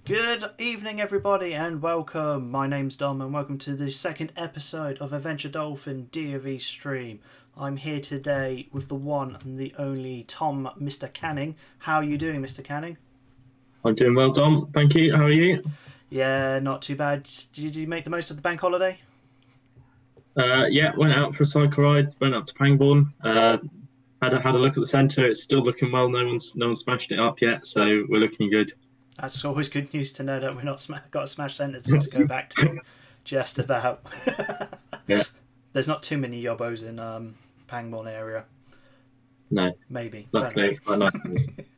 Good evening, everybody, and welcome. My name's Dom, and welcome to the second episode of Adventure Dolphin DofE stream. I'm here today with the one and the only Tom, Mr. Canning. How are you doing, Mr. Canning? I'm doing well, Dom. Thank you. How are you? Yeah, not too bad. Did you make the most of the bank holiday? Yeah, went out for a cycle ride. Went up to Pangbourne. Had a look at the centre. It's still looking well. No one's smashed it up yet, so we're looking good. That's always good news to know that we're not got a smash centre to go back to. Just about. Yeah. There's not too many yobbos in Pangbourne area. No. Maybe. Luckily, it's quite nice.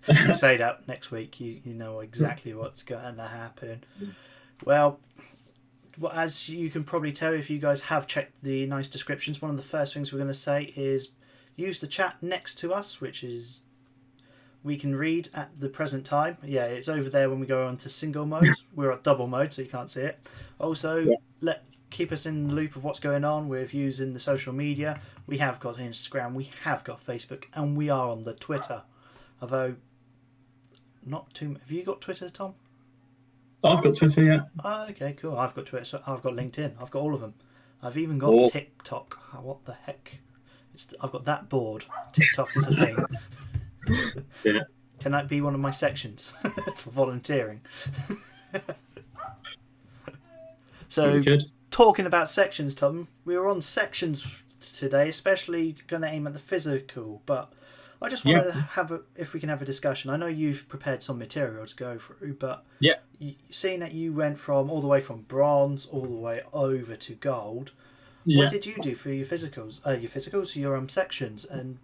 You say that next week, you know exactly what's going to happen. Well, as you can probably tell if you guys have checked the nice descriptions, one of the first things we're going to say is use the chat next to us, which is we can read at the present time. Yeah, it's over there when we go on to single mode. We're at double mode, so you can't see it. Also, keep us in the loop of what's going on with using the social media. We have got Instagram, we have got Facebook, and we are on the Twitter. Although, not too. Have you got Twitter, Tom? I've got Twitter, yeah. Oh, okay, cool. I've got Twitter. So I've got LinkedIn. I've got all of them. I've even got TikTok. Oh, what the heck? I've got that bored. TikTok is a thing. Yeah. Can that be one of my sections for volunteering? So, talking about sections, Tom, we were on sections today, especially going to aim at the physical. But I just want to have if we can have a discussion. I know you've prepared some material to go through, but seeing that you went from all the way from bronze all the way over to gold, what did you do for your physicals? Your sections, and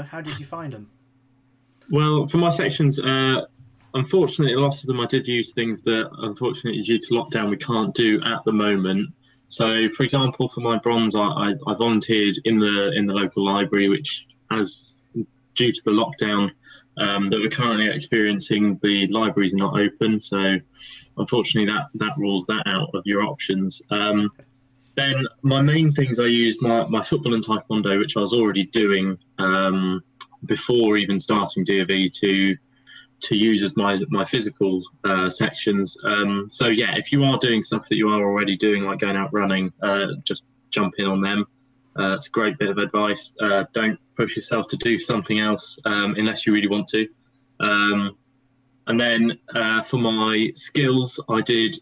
how did you find them? Well, for my sections, unfortunately, a lot of them I did use things that, unfortunately, due to lockdown, we can't do at the moment. So, for example, for my bronze, I volunteered in the local library, which, as due to the lockdown that we're currently experiencing, the libraries are not open. So, unfortunately, that rules that out of your options. Then my main things I used my football and taekwondo, which I was already doing before even starting DofE to use as my physical sections. So yeah, if you are doing stuff that you are already doing, like going out running, just jump in on them. It's a great bit of advice. Don't push yourself to do something else unless you really want to. And then for my skills, I did.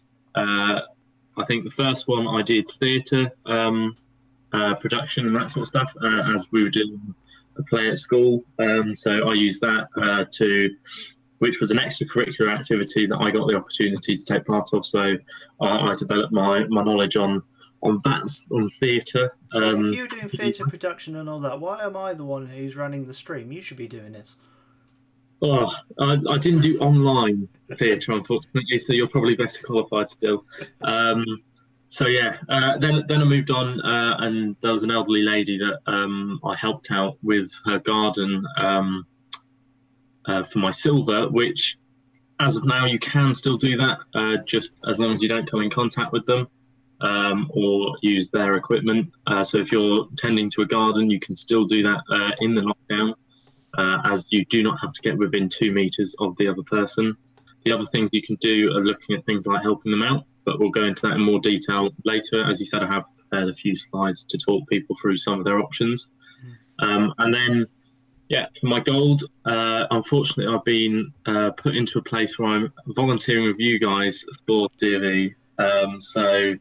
I think the first one I did theatre production and that sort of stuff as we were doing a play at school. So I used that which was an extracurricular activity that I got the opportunity to take part of. So I developed my knowledge on theatre. So if you're doing theatre production and all that, why am I the one who's running the stream? You should be doing this. Oh, I didn't do online theatre, unfortunately, so you're probably better qualified still. So yeah, then I moved on, and there was an elderly lady that I helped out with her garden for my silver, which, as of now, you can still do that, just as long as you don't come in contact with them or use their equipment. So if you're tending to a garden, you can still do that in the lockdown. As you do not have to get within 2 meters of the other person. The other things you can do are looking at things like helping them out, but we'll go into that in more detail later. As you said, I have prepared a few slides to talk people through some of their options. And then, for my gold, unfortunately, I've been put into a place where I'm volunteering with you guys for DofE. So,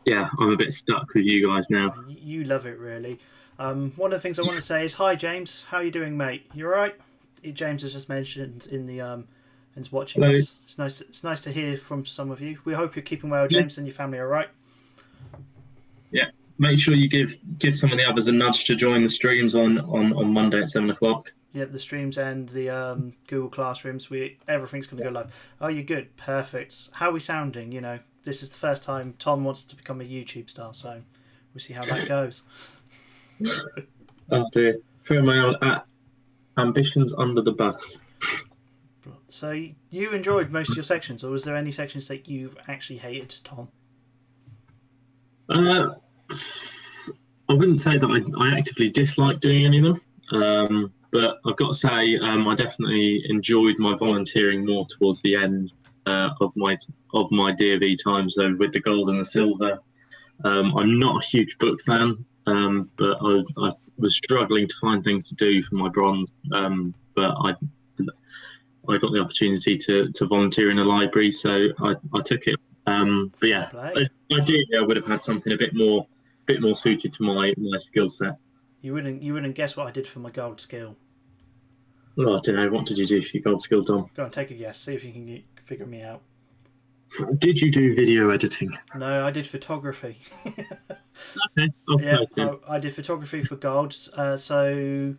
I'm a bit stuck with you guys now. You love it, really. One of the things I want to say is, hi James, how are you doing, mate? You alright? James has just mentioned in the is watching Hello. us. It's nice to hear from some of you. We hope you're keeping well, James, and your family are alright. Yeah, make sure you give some of the others a nudge to join the streams on Monday at 7:00. Yeah, the streams and the Google Classrooms. Everything's going to go live. Oh, you're good, perfect. How are we sounding? This is the first time Tom wants to become a YouTube star, so we'll see how that goes. Oh dear, throw my own ambitions under the bus. So you enjoyed most of your sections, or was there any sections that you actually hated, Tom? I wouldn't say that I actively dislike doing any of them, but I've got to say I definitely enjoyed my volunteering more towards the end of my DofE time. So with the gold and the silver, I'm not a huge book fan. But I was struggling to find things to do for my bronze. But I got the opportunity to volunteer in a library, so I took it. But yeah, ideally I would have had something a bit more suited to my skill set. You wouldn't guess what I did for my gold skill. Well, I don't know. What did you do for your gold skill, Tom? Go on, take a guess. See if you can figure me out. Did you do video editing? No, I did photography. Okay. I did photography for gold. So,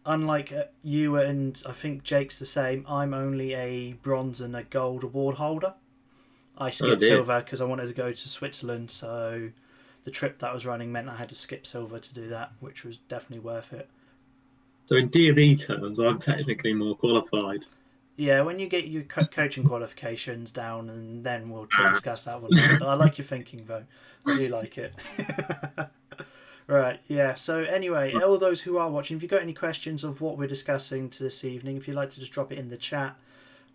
unlike you and I think Jake's the same, I'm only a bronze and a gold award holder. I skipped silver because I wanted to go to Switzerland, so the trip that was running meant I had to skip silver to do that, which was definitely worth it. So in DofE terms, I'm technically more qualified. Yeah, when you get your coaching qualifications down, and then we'll discuss that one later. I like your thinking, though. I do like it. Right, yeah. So anyway, all those who are watching, if you've got any questions of what we're discussing this evening, if you'd like to just drop it in the chat,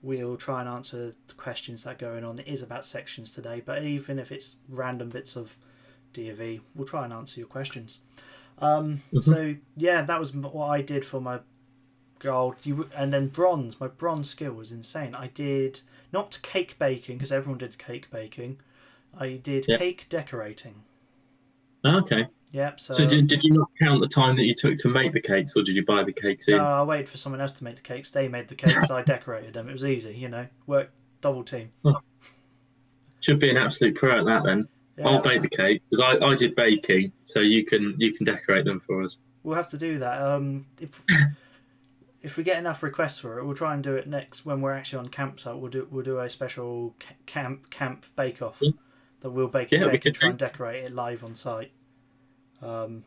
we'll try and answer the questions that are going on. It is about sections today, but even if it's random bits of DofE, we'll try and answer your questions. So yeah, that was what I did for my gold. And then bronze. My bronze skill was insane. I did not cake baking, because everyone did cake baking. I did cake decorating. Okay. Yep. So did you not count the time that you took to make the cakes, or did you buy the cakes in? No, I waited for someone else to make the cakes. They made the cakes. I decorated them. It was easy, work double team. Oh. Should be an absolute pro at that then. Yeah. I'll bake the cake because I did baking, so you can decorate them for us. We'll have to do that. If we get enough requests for it, we'll try and do it next when we're actually on campsite. We'll do a special camp bake off that we'll bake a cake and try and decorate it live on site. That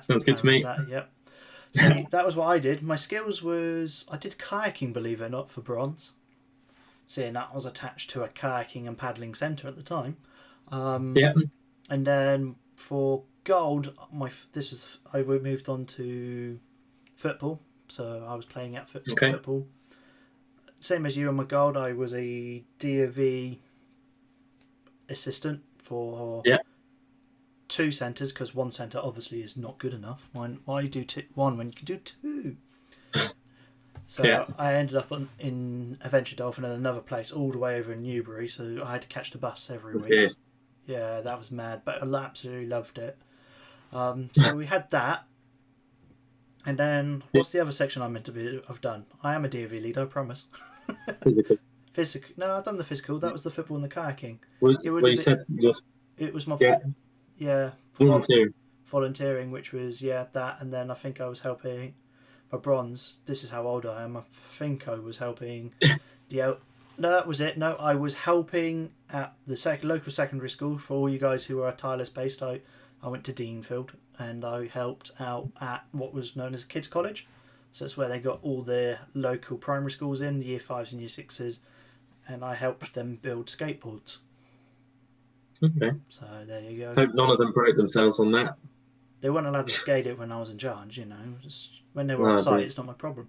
sounds good to me. Yep. So that was what I did. My skills was I did kayaking, believe it or not, for bronze. Seeing that I was attached to a kayaking and paddling centre at the time. And then for gold, I moved on to football. So I was playing at football. Same as you on my gold, I was a DofE assistant for 2 centres, because 1 centre obviously is not good enough. Why do 1 when you can do 2? So I ended up in Adventure Dolphin at another place all the way over in Newbury, so I had to catch the bus every week. Yes. Yeah, that was mad, but I absolutely loved it. So we had that. And then, what's the other section I'm meant to have done? I am a DofE leader, I promise. Physical. No, I've done the physical. That was the football and the kayaking. It was my volunteering, which was that, and then I think I was helping my bronze. This is how old I am. I think I was helping no, that was it. No, I was helping at the local secondary school. For all you guys who are Tyler's based, I went to Deanfield and I helped out at what was known as Kids College. So that's where they got all their local primary schools in, year 5s and year 6s, and I helped them build skateboards. Okay. So there you go. Hope none of them broke themselves on that. They weren't allowed to skate it when I was in charge, Just when they were off site, it's not my problem.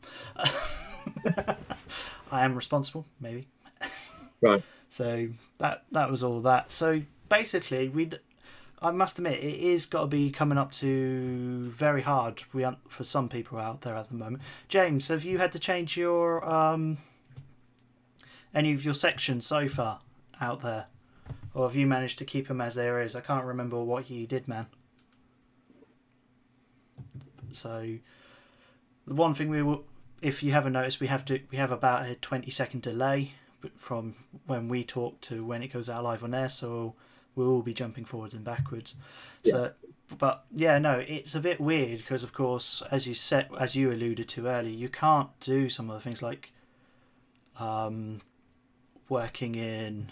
I am responsible, maybe. Right. So that was all that. So basically, I must admit, it is got to be coming up to very hard for some people out there at the moment. James, have you had to change your any of your sections so far out there? Or have you managed to keep them as there is? I can't remember what you did, man. So the one thing if you haven't noticed, we have about a 20-second delay from when we talk to when it goes out live on air. So we'll all be jumping forwards and backwards. Yeah. So, but yeah, no, it's a bit weird because, of course, as you alluded to earlier, you can't do some of the things like working in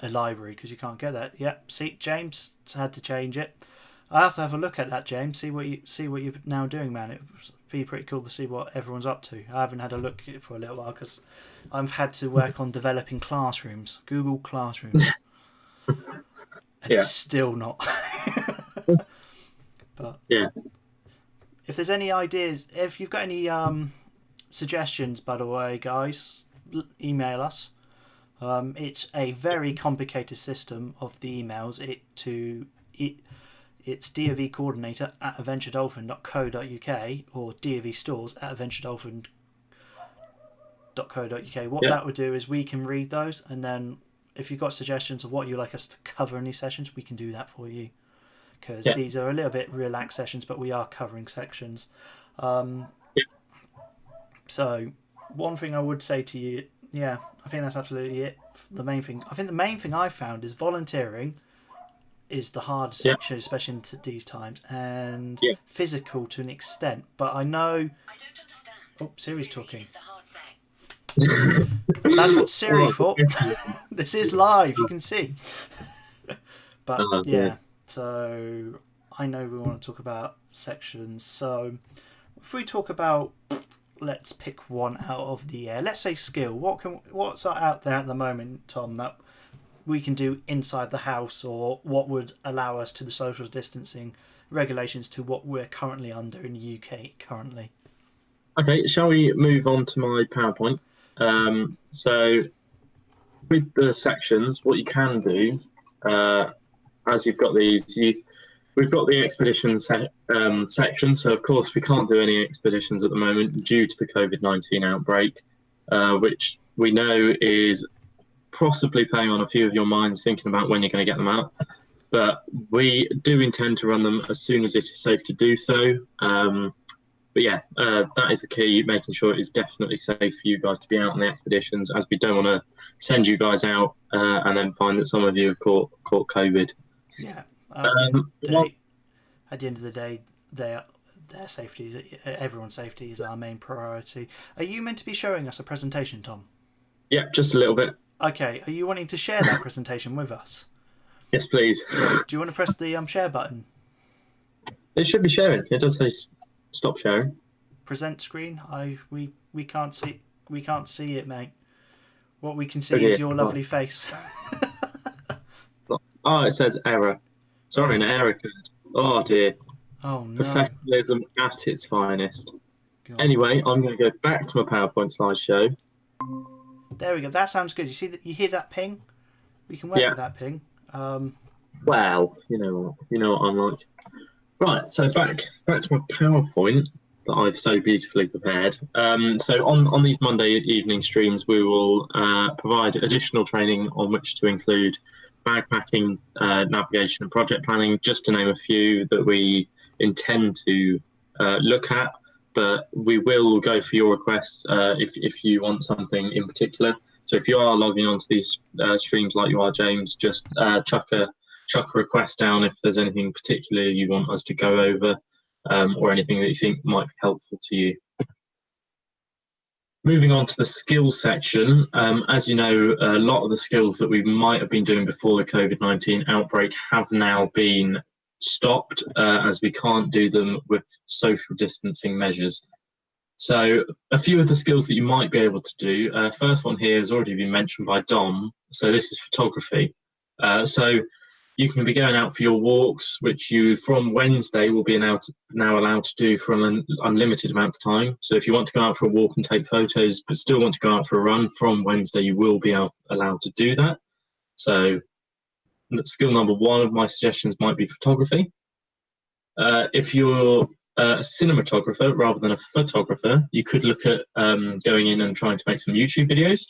a library because you can't get that. Yep. See, James had to change it. I have to have a look at that, James. See what you're now doing, man. It would be pretty cool to see what everyone's up to. I haven't had a look at it for a little while because I've had to work on developing classrooms, Google Classrooms, and it's still not. But if there's any ideas, if you've got any suggestions, by the way, guys, email us. It's a very complicated system of the emails. It's DofE coordinator at adventuredolphin.co.uk or DofE stores at adventuredolphin.co.uk. What that would do is we can read those, and then if you've got suggestions of what you'd like us to cover in these sessions, we can do that for you. Because these are a little bit relaxed sessions, but we are covering sections. So one thing I would say to you, I think that's absolutely it. The main thing I found is volunteering is the hardest section, especially in these times, and physical to an extent. But I know. I don't understand. Oh, Siri's talking. Is the hard That's what Siri thought. This is live, you can see. But so I know we want to talk about sections. So if we talk about, let's pick one out of the air. Let's say skill. What's out there at the moment, Tom, that we can do inside the house, or what would allow us to the social distancing regulations to what we're currently under in the UK currently? Okay, shall we move on to my PowerPoint? So with the sections, what you can do, as you've got these, we've got the expedition section. So of course we can't do any expeditions at the moment due to the COVID-19 outbreak, which we know is possibly playing on a few of your minds, thinking about when you're going to get them out. But we do intend to run them as soon as it is safe to do so. But yeah, that is the key, making sure it is definitely safe for you guys to be out on the expeditions, as we don't want to send you guys out and then find that some of you have caught COVID. Yeah. At the end of the day, their safety, everyone's safety is our main priority. Are you meant to be showing us a presentation, Tom? Yeah, just a little bit. Okay. Are you wanting to share that presentation with us? Yes, please. Yeah. Do you want to press the share button? It should be sharing. It does say stop sharing. Present screen. We can't see it, mate. What we can see is your lovely face. Oh, it says error. Sorry, an error code. Oh dear. Oh no. Professionalism at its finest. God. Anyway, I'm going to go back to my PowerPoint slideshow. There we go. That sounds good. You see that? You hear that ping? We can work with that ping. Well, you know what I'm like. Right, so back to my PowerPoint that I've so beautifully prepared. So on these Monday evening streams, we will provide additional training on which to include backpacking, navigation and project planning, just to name a few that we intend to look at. But we will go for your requests if you want something in particular. So if you are logging onto these streams like you are, James, just chuck a request down if there's anything particular you want us to go over, or anything that you think might be helpful to you. Moving on to the skills section, as you know, a lot of the skills that we might have been doing before the COVID-19 outbreak have now been stopped, as we can't do them with social distancing measures. So a few of the skills that you might be able to do, first one here has already been mentioned by Dom, so this is photography. So you can be going out for your walks, which you from Wednesday will be now allowed to do for an unlimited amount of time. So if you want to go out for a walk and take photos, but still want to go out for a run, from Wednesday you will be allowed to do that. So skill number one of my suggestions might be photography. If you're a cinematographer rather than a photographer, you could look at going in and trying to make some YouTube videos.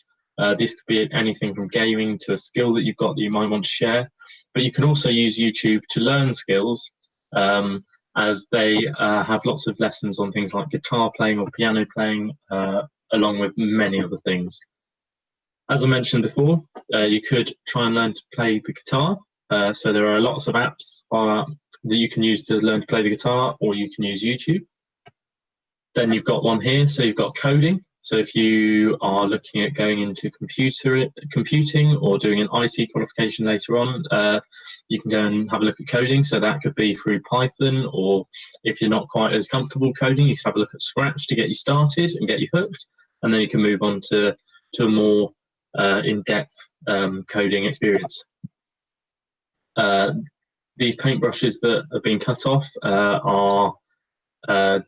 This could be anything from gaming to a skill that you've got that you might want to share. But you can also use YouTube to learn skills, as they have lots of lessons on things like guitar playing or piano playing, along with many other things. As I mentioned before, you could try and learn to play the guitar. So there are lots of apps that you can use to learn to play the guitar, or you can use YouTube. Then you've got one here, so you've got coding. So if you are looking at going into computing or doing an IT qualification later on, you can go and have a look at coding. So that could be through Python, or if you're not quite as comfortable coding, you can have a look at Scratch to get you started and get you hooked. And then you can move on to a more in-depth coding experience. These paintbrushes that have been cut off are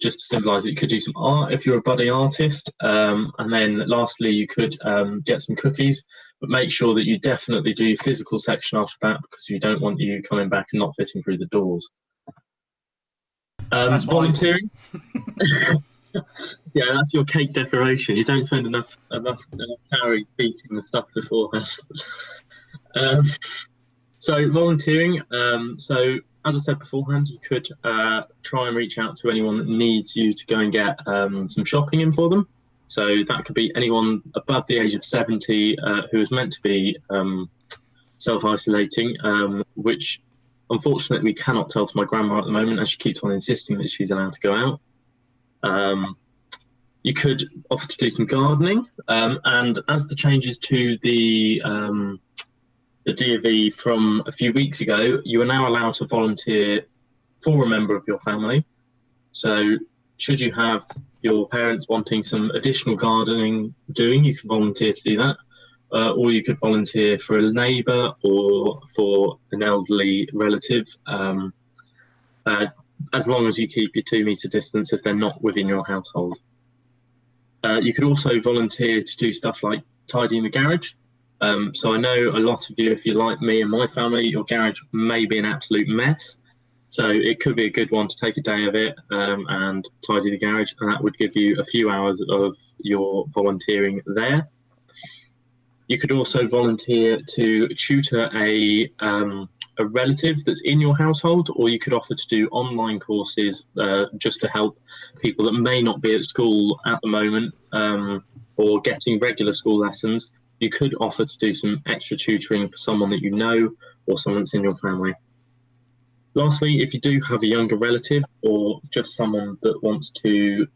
just to symbolise that you could do some art if you're a budding artist. And then lastly, you could get some cookies, but make sure that you definitely do your physical section after that, because you don't want you coming back and not fitting through the doors. Volunteering. Yeah, that's your cake decoration. You don't spend enough calories beating the stuff beforehand. So volunteering. So as I said beforehand, you could try and reach out to anyone that needs you to go and get some shopping in for them. So that could be anyone above the age of 70 who is meant to be self-isolating, which unfortunately we cannot tell to my grandma at the moment, as she keeps on insisting that she's allowed to go out. You could offer to do some gardening, and as the changes to the DofE from a few weeks ago, you are now allowed to volunteer for a member of your family. So should you have your parents wanting some additional gardening doing, you can volunteer to do that. Or you could volunteer for a neighbour or for an elderly relative, as long as you keep your 2 metre distance if they're not within your household. You could also volunteer to do stuff like tidying the garage. So I know a lot of you, if you're like me and my family, your garage may be an absolute mess. So it could be a good one to take a day of it and tidy the garage, and that would give you a few hours of your volunteering there. You could also volunteer to tutor a relative that's in your household, or you could offer to do online courses just to help people that may not be at school at the moment or getting regular school lessons. You could offer to do some extra tutoring for someone that you know or someone that's in your family. Lastly, if you do have a younger relative or just someone that wants to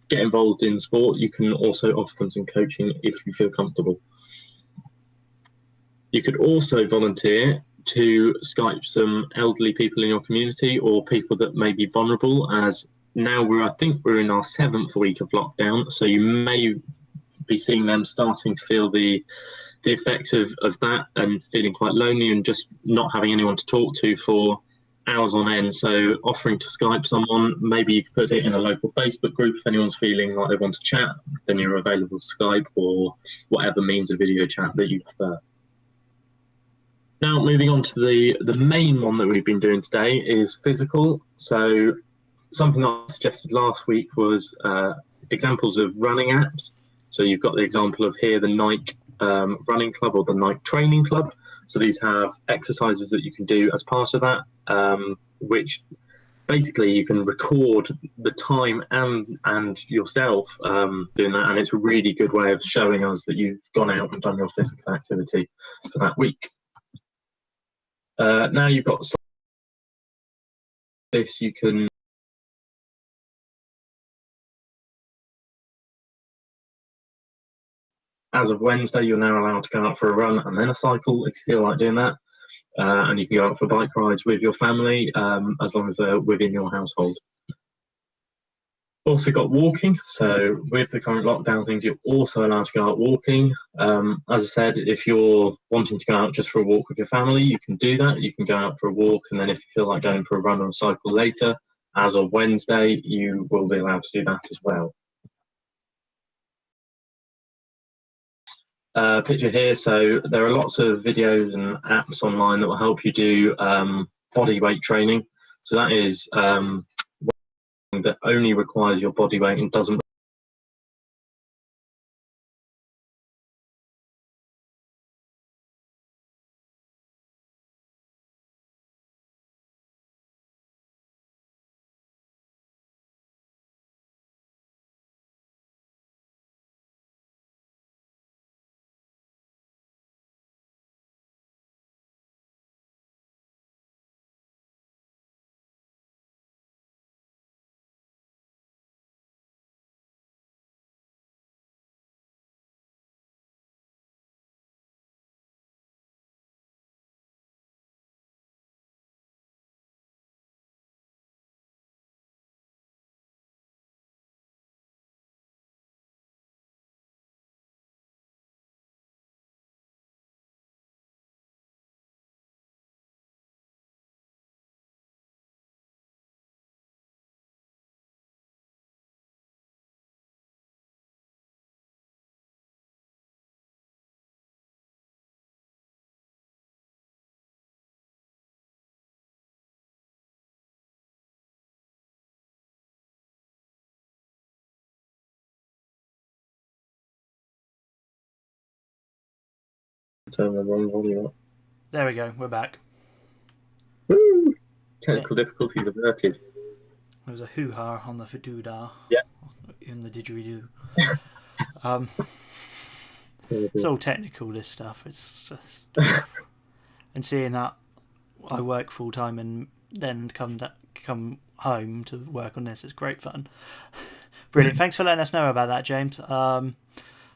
get involved in sport, you can also offer them some coaching if you feel comfortable. You could also volunteer to Skype some elderly people in your community or people that may be vulnerable, as now I think we're in our 7th week of lockdown, so you may be seeing them starting to feel the effects of that and feeling quite lonely and just not having anyone to talk to for hours on end. So offering to Skype someone, maybe you could put it in a local Facebook group. If anyone's feeling like they want to chat, then you're available to Skype or whatever means of video chat that you prefer. Now, moving on to the main one that we've been doing today is physical. So something that I suggested last week was examples of running apps. So you've got the example of here, the Nike Running Club or the Nike Training Club. So these have exercises that you can do as part of that, which basically you can record the time and yourself doing that. And it's a really good way of showing us that you've gone out and done your physical activity for that week. Now you've got this, you can as of Wednesday, you're now allowed to go out for a run and then a cycle if you feel like doing that. And you can go out for bike rides with your family as long as they're within your household. Also got walking. So with the current lockdown things, you're also allowed to go out walking. As I said, if you're wanting to go out just for a walk with your family, you can do that. You can go out for a walk, and then if you feel like going for a run or a cycle later, as of Wednesday, you will be allowed to do that as well. Picture here, so there are lots of videos and apps online that will help you do body weight training. So that is that only requires your body weight and doesn't turn the wrong volume up. There we go, we're back. Woo! Technical difficulties averted. There was a hoo-ha on the fadoodah. Yeah. In the didgeridoo. It's all technical, this stuff. It's just... and seeing that I work full-time and then come home to work on this, it's great fun. Brilliant. Thanks for letting us know about that, James.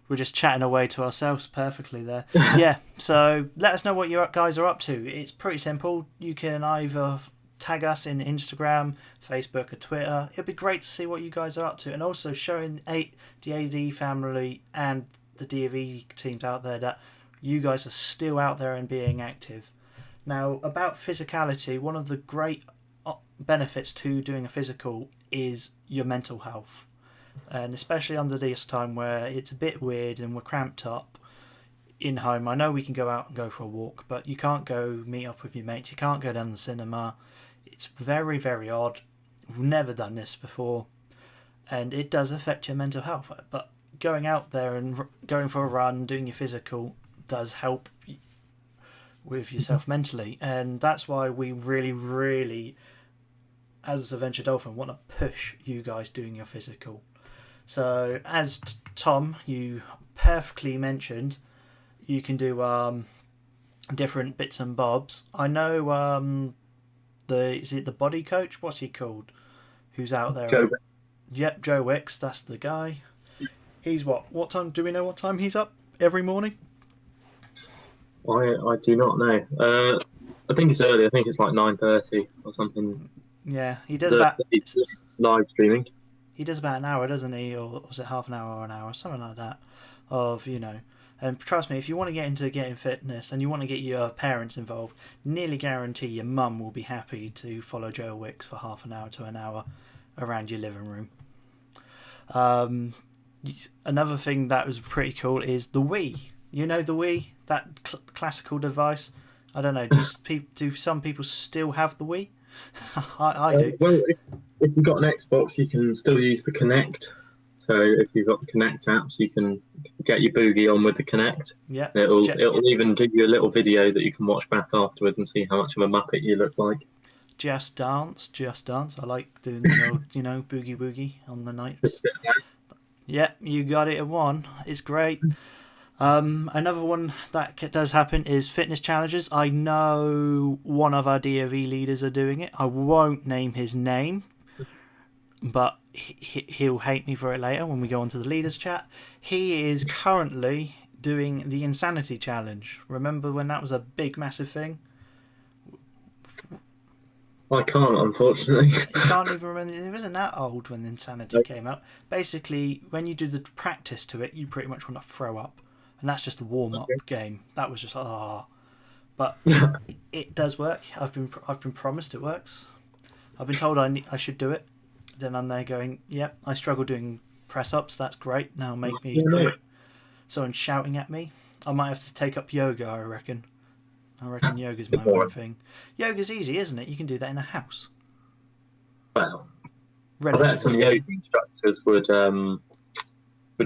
We're just chatting away to ourselves perfectly there. Yeah, so let us know what you guys are up to. It's pretty simple. You can either tag us in Instagram, Facebook, or Twitter. It'd be great to see what you guys are up to, and also showing the AD family and the DofE teams out there that you guys are still out there and being active. Now, about physicality, one of the great benefits to doing a physical is your mental health, and especially under this time where it's a bit weird and we're cramped up in home. I know we can go out and go for a walk, but you can't go meet up with your mates. You can't go down the cinema. It's very, very odd. We've never done this before, and it does affect your mental health. But going out there and going for a run, doing your physical, does help with yourself mentally, and that's why we really, really, as Adventure Dolphin, want to push you guys doing your physical. So, as Tom, you perfectly mentioned, you can do different bits and bobs. I know is it the body coach? What's he called? Who's out there? Joe. Yep, Joe Wicks. That's the guy. He's what? What time? Do we know what time he's up every morning? I do not know. I think it's early. I think it's like 9:30 or something. Yeah, he does about. He's live streaming. He does about an hour, doesn't he? Or was it half an hour or an hour? Something like that. And trust me, if you want to get into getting fitness and you want to get your parents involved, nearly guarantee your mum will be happy to follow Joe Wicks for half an hour to an hour around your living room. Another thing that was pretty cool is the Wii. You know the Wii? That classical device? I don't know, do some people still have the Wii? I do. Well, if you've got an Xbox, you can still use the Kinect. So if you've got the Kinect apps, you can get your boogie on with the Kinect. Yeah. It'll even give you a little video that you can watch back afterwards and see how much of a muppet you look like. Just Dance. I like doing the old, boogie woogie on the nights. Yeah, you got it at one. It's great. Another one that does happen is fitness challenges. I know one of our DofE leaders are doing it. I won't name his name, but he'll hate me for it later when we go on to the leaders chat. He is currently doing the Insanity Challenge. Remember when that was a big, massive thing? I can't, unfortunately. You can't even remember. It wasn't that old when Insanity came out. Basically, when you do the practice to it, you pretty much want to throw up. And that's just a warm-up game. That was just, But it does work. I've been promised it works. I've been told I should do it. Then I'm there going, yep, I struggle doing press-ups. That's great. Now make me do it. Someone's shouting at me. I might have to take up yoga, I reckon. Yoga's my one thing. Yoga's easy, isn't it? You can do that in a house. Well, I bet some yoga instructors would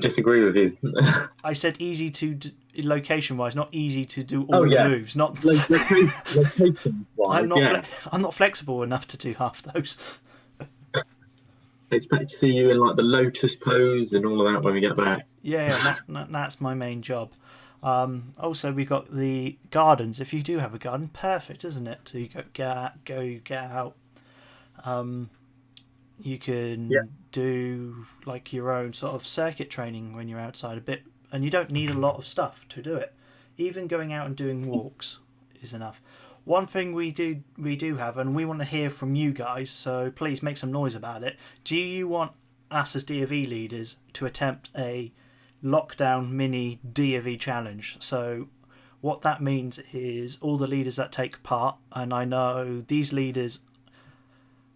disagree with you. I said easy to location-wise, not easy to do all the moves. Not location-wise. I'm not flexible enough to do half those. I expect to see you in like the lotus pose and all of that when we get back. Yeah, that's my main job. Also, we got the gardens. If you do have a garden, perfect, isn't it? So you get out. You can do like your own sort of circuit training when you're outside a bit, and you don't need a lot of stuff to do it. Even going out and doing walks is enough. One thing we do have, and we want to hear from you guys, so please make some noise about it. Do you want us as DofE leaders to attempt a lockdown mini DofE challenge? So what that means is all the leaders that take part, and I know these leaders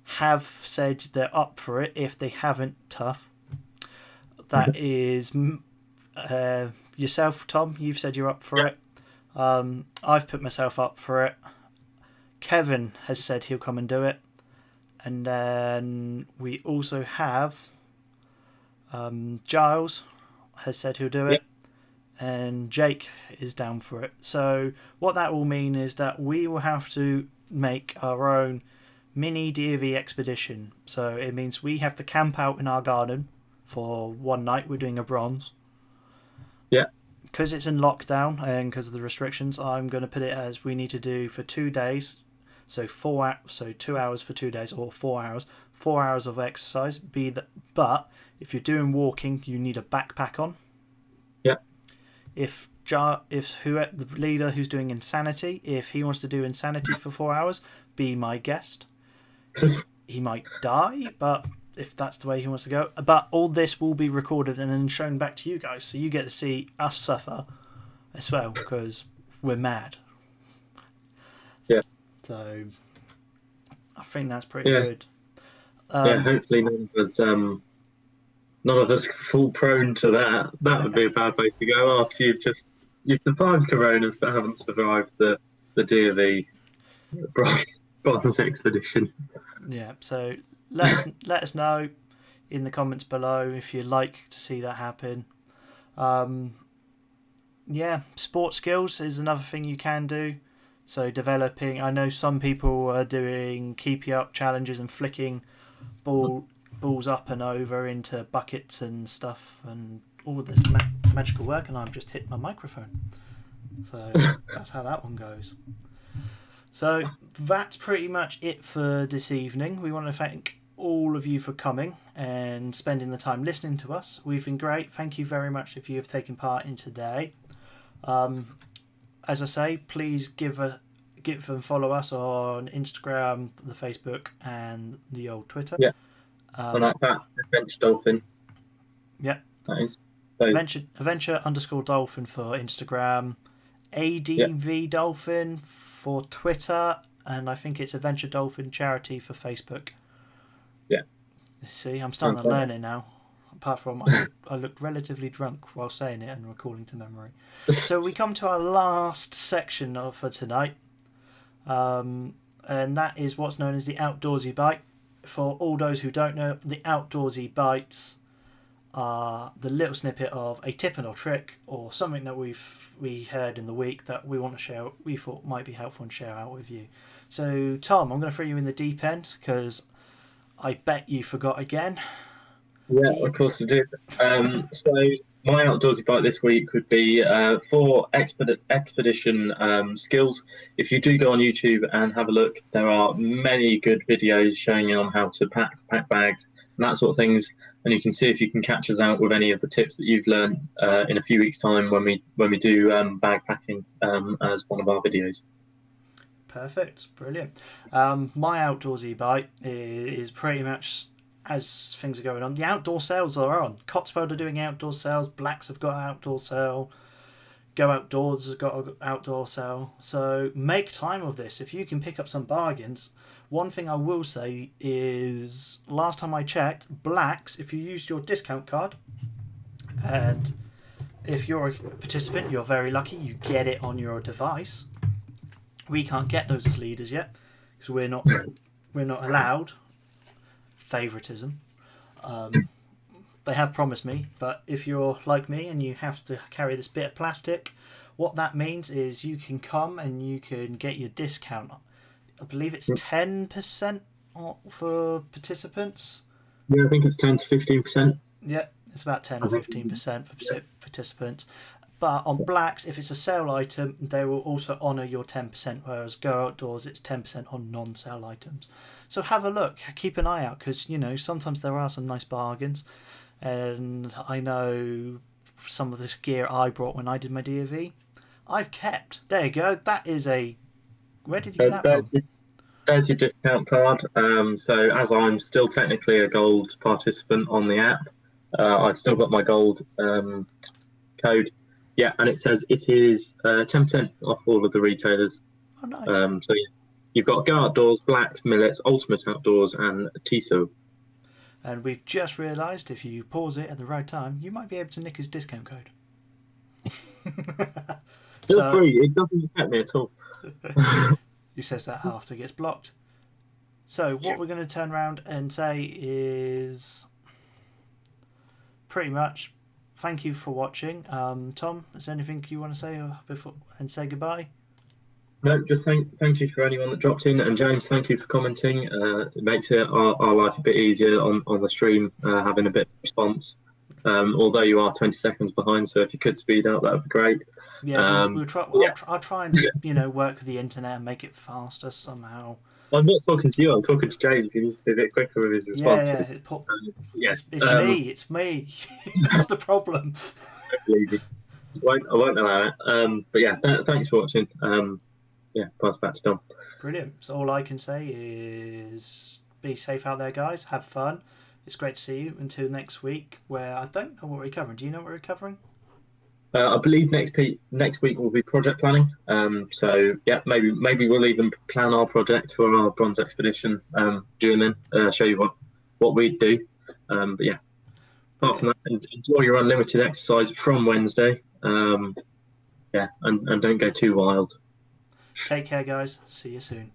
have said they're up for it. If they haven't, tough. That is yourself, Tom. You've said you're up for it. I've put myself up for it. Kevin has said he'll come and do it. And then we also have Giles has said he'll do it. And Jake is down for it. So what that will mean is that we will have to make our own mini DofE expedition. So it means we have to camp out in our garden for one night. We're doing a bronze. Yeah. Because it's in lockdown and because of the restrictions, I'm going to put it as we need to do for 2 days. So 2 hours for 2 days, or 4 hours. 4 hours of exercise. But if you're doing walking, you need a backpack on. Yeah. If the leader who's doing Insanity, if he wants to do Insanity for 4 hours, be my guest. he might die, but if that's the way he wants to go. But all this will be recorded and then shown back to you guys, so you get to see us suffer as well, because we're mad. Yeah. So I think that's pretty Yeah. good. Hopefully none of us fall prone to that. That would be a bad place to go after you've survived coronas but haven't survived the DofE bronze expedition. Yeah, so let us know in the comments below if you'd like to see that happen. Yeah, sports skills is another thing you can do. So developing, I know some people are doing keep you up challenges and flicking balls up and over into buckets and stuff, and all this magical work, and I've just hit my microphone. So that's how that one goes. So that's pretty much it for this evening. We want to thank all of you for coming and spending the time listening to us. We've been great. Thank you very much if you have taken part in today. As I say, please give and follow us on Instagram, the Facebook, and the old Twitter. Yeah. And like that, Adventure Dolphin. Yeah. That is. Adventure_Dolphin for Instagram, ADV Dolphin for Twitter, and I think it's Adventure Dolphin Charity for Facebook. Yeah. See, I'm starting to learn it now. Apart from I looked relatively drunk while saying it and recalling to memory. So we come to our last section for tonight, and that is what's known as the Outdoorsy Bite. For all those who don't know, the Outdoorsy Bites are the little snippet of a tip or trick or something that we heard in the week that we want to share. We thought might be helpful and share out with you. So Tom, I'm going to throw you in the deep end because I bet you forgot again. Yeah, of course I did. So my outdoorsy bite this week would be for expedition skills. If you do go on YouTube and have a look, there are many good videos showing you on how to pack bags and that sort of things. And you can see if you can catch us out with any of the tips that you've learned in a few weeks' time when we do bag packing as one of our videos. Perfect, brilliant. My outdoorsy bite is pretty much as things are going on. The outdoor sales are on. Cotswold are doing outdoor sales. Blacks have got an outdoor sale. Go Outdoors has got an outdoor sale. So make time of this. If you can pick up some bargains. One thing I will say is, last time I checked, Blacks, if you used your discount card, and if you're a participant, you're very lucky. You get it on your device. We can't get those as leaders yet because we're not allowed. Favoritism. They have promised me, but if you're like me and you have to carry this bit of plastic, what that means is you can come and you can get your discount. I believe it's 10% for participants. Yeah, I think it's 10 to 15%. Yeah, it's about 10 or 15% for participants. But on Blacks, if it's a sale item, they will also honour your 10%, whereas Go Outdoors, it's 10% on non-sale items. So have a look, keep an eye out, because, you know, sometimes there are some nice bargains. And I know some of this gear I brought when I did my DofE, I've kept. There you go. That is a... Where did you get that from? There's your discount card. So as I'm still technically a gold participant on the app, I've still got my gold code. Yeah, and it says it is 10% off all of the retailers. Oh, nice. So yeah, you've got Go Outdoors, Blacks, Millets, Ultimate Outdoors, and TISO. And we've just realised if you pause it at the right time, you might be able to nick his discount code. Feel free, it doesn't affect me at all. He says that after it gets blocked. So what we're going to turn around and say is pretty much thank you for watching. Tom, is there anything you want to say before and say goodbye? No, just thank you for anyone that dropped in, and James, thank you for commenting. It makes our life a bit easier on the stream, having a bit of response. Although you are 20 seconds behind, so if you could speed up, that would be great. Yeah, we'll try. I'll try and work with the internet and make it faster somehow. I'm not talking to you. I'm talking to James. He needs to be a bit quicker with his responses. It's me. That's the problem. I won't allow it. But yeah, thanks for watching. Pass back to Dom. Brilliant. So all I can say is be safe out there, guys. Have fun. It's great to see you. Until next week, where I don't know what we're covering. Do you know what we're covering? I believe next week will be project planning. So yeah, maybe we'll even plan our project for our bronze expedition during then. Show you what we'd do. But yeah, apart from that, enjoy your unlimited exercise from Wednesday. Yeah, and don't go too wild. Take care, guys. See you soon.